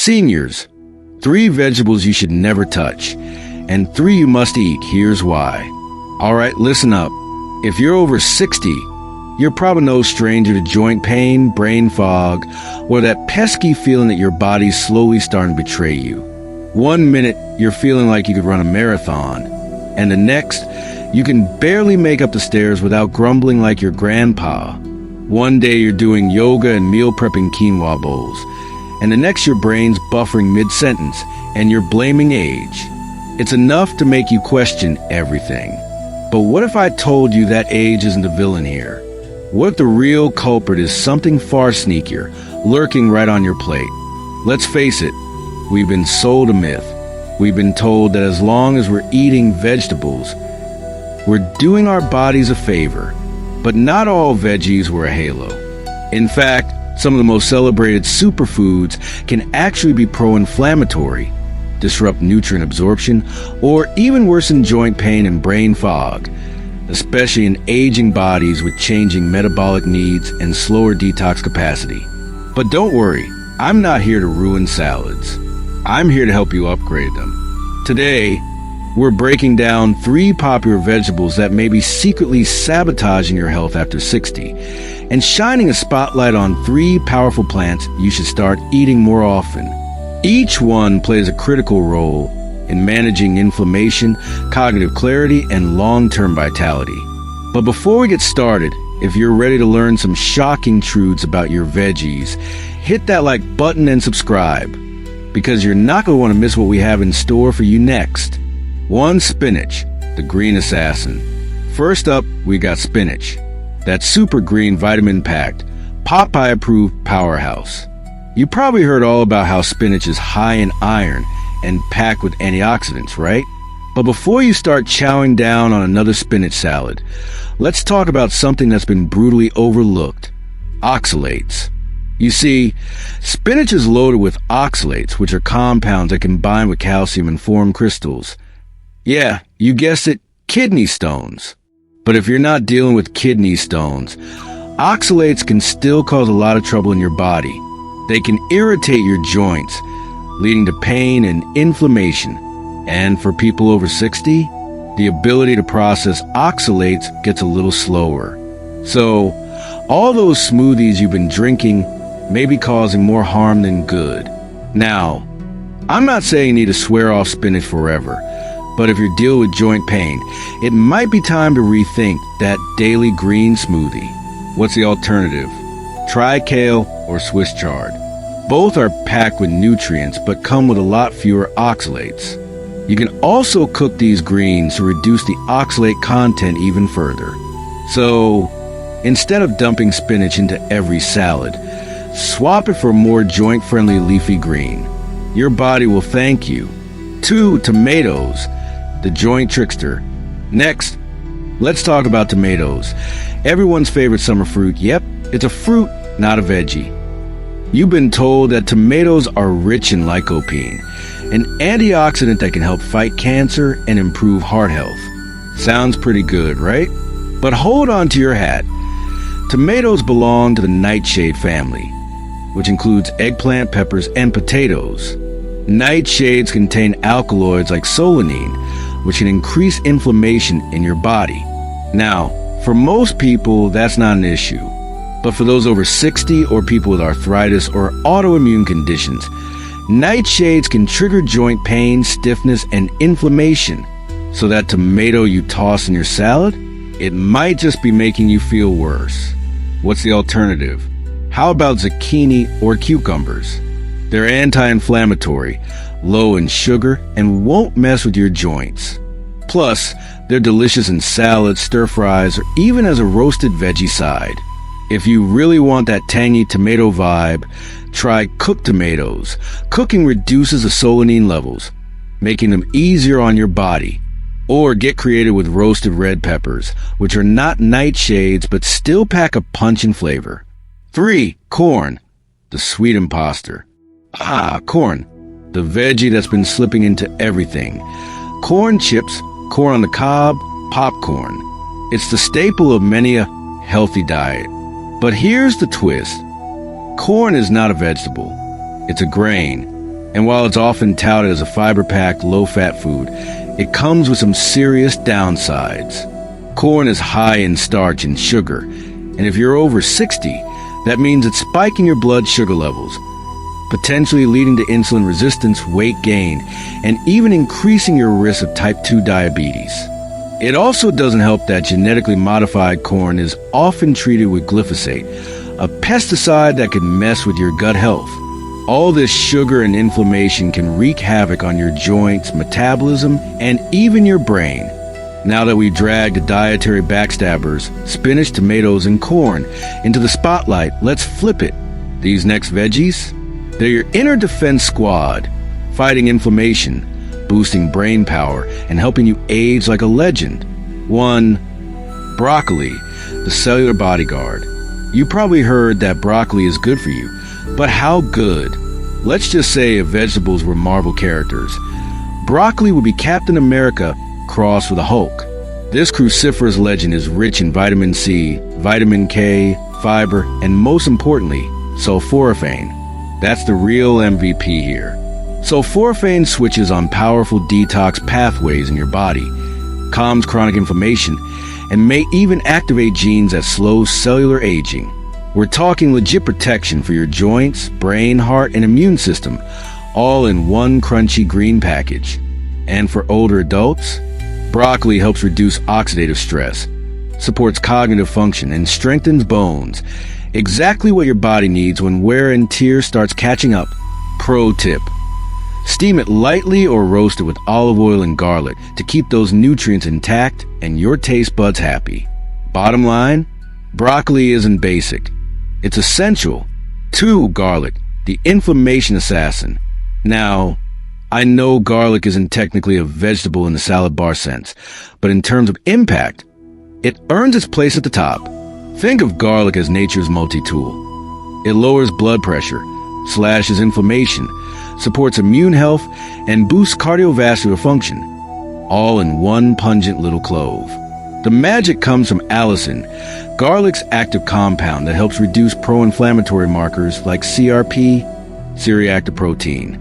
Seniors, 3 vegetables you should never touch, and 3 you must eat. Here's why. All right, listen up. If you're over 60, you're probably no stranger to joint pain, brain fog, or that pesky feeling that your body's slowly starting to betray you. One minute, you're feeling like you could run a marathon, and the next, you can barely make up the stairs without grumbling like your grandpa. One day you're doing yoga and meal prepping quinoa bowls, and the next your brain's buffering mid-sentence, and you're blaming age. It's enough to make you question everything. But what if I told you that age isn't the villain here? What if the real culprit is something far sneakier, lurking right on your plate? Let's face it, we've been sold a myth. We've been told that as long as we're eating vegetables, we're doing our bodies a favor. But not all veggies wear a halo. In fact, some of the most celebrated superfoods can actually be pro-inflammatory, disrupt nutrient absorption, or even worsen joint pain and brain fog, especially in aging bodies with changing metabolic needs and slower detox capacity. But don't worry, I'm not here to ruin salads. I'm here to help you upgrade them. Today, we're breaking down 3 popular vegetables that may be secretly sabotaging your health after 60, and shining a spotlight on 3 powerful plants you should start eating more often. Each one plays a critical role in managing inflammation, cognitive clarity, and long-term vitality. But before we get started, if you're ready to learn some shocking truths about your veggies, hit that like button and subscribe, because you're not going to want to miss what we have in store for you next. 1. Spinach, the green assassin. First up, we got spinach, that super green vitamin-packed, Popeye-approved powerhouse. You probably heard all about how spinach is high in iron and packed with antioxidants, right? But before you start chowing down on another spinach salad, let's talk about something that's been brutally overlooked: oxalates. You see, spinach is loaded with oxalates, which are compounds that combine with calcium and form crystals. Yeah, you guessed it, kidney stones. But if you're not dealing with kidney stones, oxalates can still cause a lot of trouble in your body. They can irritate your joints, leading to pain and inflammation. And for people over 60, the ability to process oxalates gets a little slower. So, all those smoothies you've been drinking may be causing more harm than good. Now, I'm not saying you need to swear off spinach forever, but if you're dealing with joint pain, it might be time to rethink that daily green smoothie. What's the alternative? Try kale or Swiss chard. Both are packed with nutrients but come with a lot fewer oxalates. You can also cook these greens to reduce the oxalate content even further. So, instead of dumping spinach into every salad, swap it for a more joint-friendly leafy green. Your body will thank you. 2. Tomatoes, the joint trickster. Next, let's talk about tomatoes. Everyone's favorite summer fruit. Yep, it's a fruit, not a veggie. You've been told that tomatoes are rich in lycopene, an antioxidant that can help fight cancer and improve heart health. Sounds pretty good, right? But hold on to your hat. Tomatoes belong to the Nightshade family, which includes eggplant, peppers, and potatoes. Nightshades contain alkaloids like solanine, which can increase inflammation in your body. Now, for most people, that's not an issue. But for those over 60 or people with arthritis or autoimmune conditions, nightshades can trigger joint pain, stiffness, and inflammation. So that tomato you toss in your salad, it might just be making you feel worse. What's the alternative? How about zucchini or cucumbers? They're anti-inflammatory, low in sugar, and won't mess with your joints. Plus, they're delicious in salads, stir-fries, or even as a roasted veggie side. If you really want that tangy tomato vibe, try cooked tomatoes. Cooking reduces the solanine levels, making them easier on your body. Or get creative with roasted red peppers, which are not nightshades but still pack a punch and flavor. 3. Corn, the sweet imposter. Corn, the veggie that's been slipping into everything. Corn chips, corn on the cob, popcorn. It's the staple of many a healthy diet. But here's the twist. Corn is not a vegetable. It's a grain. And while it's often touted as a fiber-packed, low-fat food, it comes with some serious downsides. Corn is high in starch and sugar, and if you're over 60, that means it's spiking your blood sugar levels, potentially leading to insulin resistance, weight gain, and even increasing your risk of type 2 diabetes. It also doesn't help that genetically modified corn is often treated with glyphosate, a pesticide that can mess with your gut health. All this sugar and inflammation can wreak havoc on your joints, metabolism, and even your brain. Now that we've dragged the dietary backstabbers, spinach, tomatoes, and corn, into the spotlight, let's flip it. These next veggies? They're your inner defense squad, fighting inflammation, boosting brain power, and helping you age like a legend. 1. Broccoli, the cellular bodyguard. You probably heard that broccoli is good for you, but how good? Let's just say if vegetables were Marvel characters, broccoli would be Captain America crossed with a Hulk. This cruciferous legend is rich in vitamin C, vitamin K, fiber, and most importantly, sulforaphane. That's the real MVP here. Sulforaphane switches on powerful detox pathways in your body, calms chronic inflammation, and may even activate genes that slow cellular aging. We're talking legit protection for your joints, brain, heart, and immune system, all in one crunchy green package. And for older adults, broccoli helps reduce oxidative stress, supports cognitive function, and strengthens bones. Exactly what your body needs when wear and tear starts catching up. Pro tip: steam it lightly or roast it with olive oil and garlic to keep those nutrients intact and your taste buds happy. Bottom line, broccoli isn't basic. It's essential. 2. Garlic, the inflammation assassin. Now, I know garlic isn't technically a vegetable in the salad bar sense, but in terms of impact, it earns its place at the top. Think of garlic as nature's multi-tool. It lowers blood pressure, slashes inflammation, supports immune health, and boosts cardiovascular function, all in one pungent little clove. The magic comes from allicin, garlic's active compound that helps reduce pro-inflammatory markers like CRP, C-reactive protein.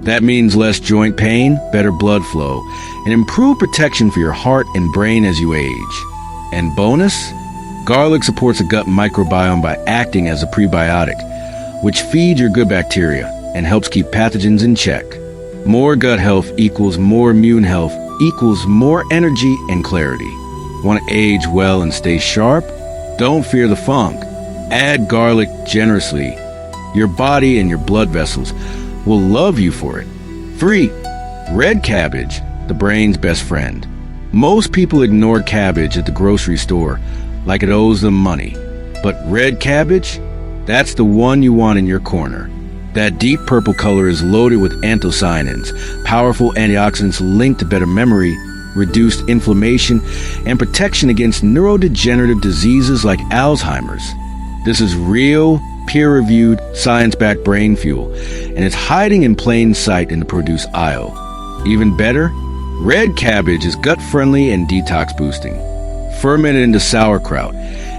That means less joint pain, better blood flow, and improved protection for your heart and brain as you age. And bonus, garlic supports the gut microbiome by acting as a prebiotic, which feeds your good bacteria and helps keep pathogens in check. More gut health equals more immune health equals more energy and clarity. Want to age well and stay sharp? Don't fear the funk. Add garlic generously. Your body and your blood vessels will love you for it. 3. Red cabbage, the brain's best friend. Most people ignore cabbage at the grocery store like it owes them money. But red cabbage? That's the one you want in your corner. That deep purple color is loaded with anthocyanins, powerful antioxidants linked to better memory, reduced inflammation, and protection against neurodegenerative diseases like Alzheimer's. This is real, peer-reviewed, science-backed brain fuel, and it's hiding in plain sight in the produce aisle. Even better, red cabbage is gut-friendly and detox-boosting. Fermented into sauerkraut,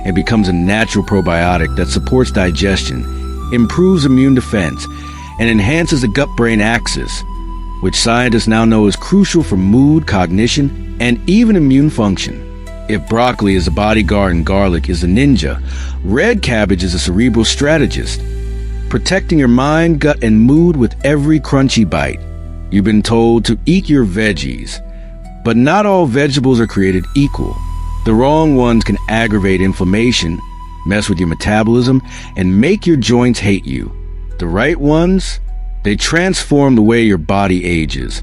it becomes a natural probiotic that supports digestion, improves immune defense, and enhances the gut-brain axis, which scientists now know is crucial for mood, cognition, and even immune function. If broccoli is a bodyguard and garlic is a ninja, red cabbage is a cerebral strategist, protecting your mind, gut, and mood with every crunchy bite. You've been told to eat your veggies, but not all vegetables are created equal. The wrong ones can aggravate inflammation, mess with your metabolism, and make your joints hate you. The right ones? They transform the way your body ages,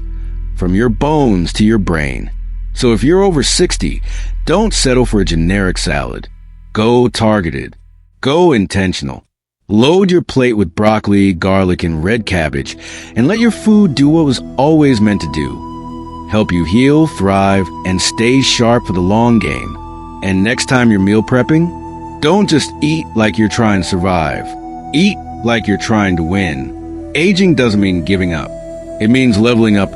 from your bones to your brain. So if you're over 60, don't settle for a generic salad. Go targeted. Go intentional. Load your plate with broccoli, garlic, and red cabbage, and let your food do what was always meant to do. Help you heal, thrive, and stay sharp for the long game. And next time you're meal prepping, don't just eat like you're trying to survive. Eat like you're trying to win. Aging doesn't mean giving up. It means leveling up.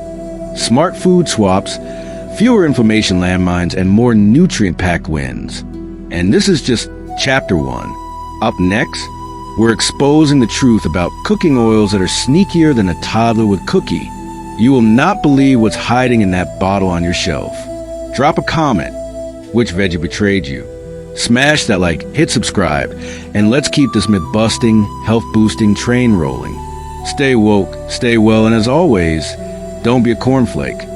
Smart food swaps, fewer inflammation landmines, and more nutrient-packed wins. And this is just chapter 1. Up next, We're exposing the truth about cooking oils that are sneakier than a toddler with cookie. You will not believe what's hiding in that bottle on your shelf. Drop a comment. Which veggie betrayed you? Smash that like, hit subscribe, and let's keep this myth-busting, health-boosting train rolling. Stay woke, stay well, and as always, don't be a cornflake.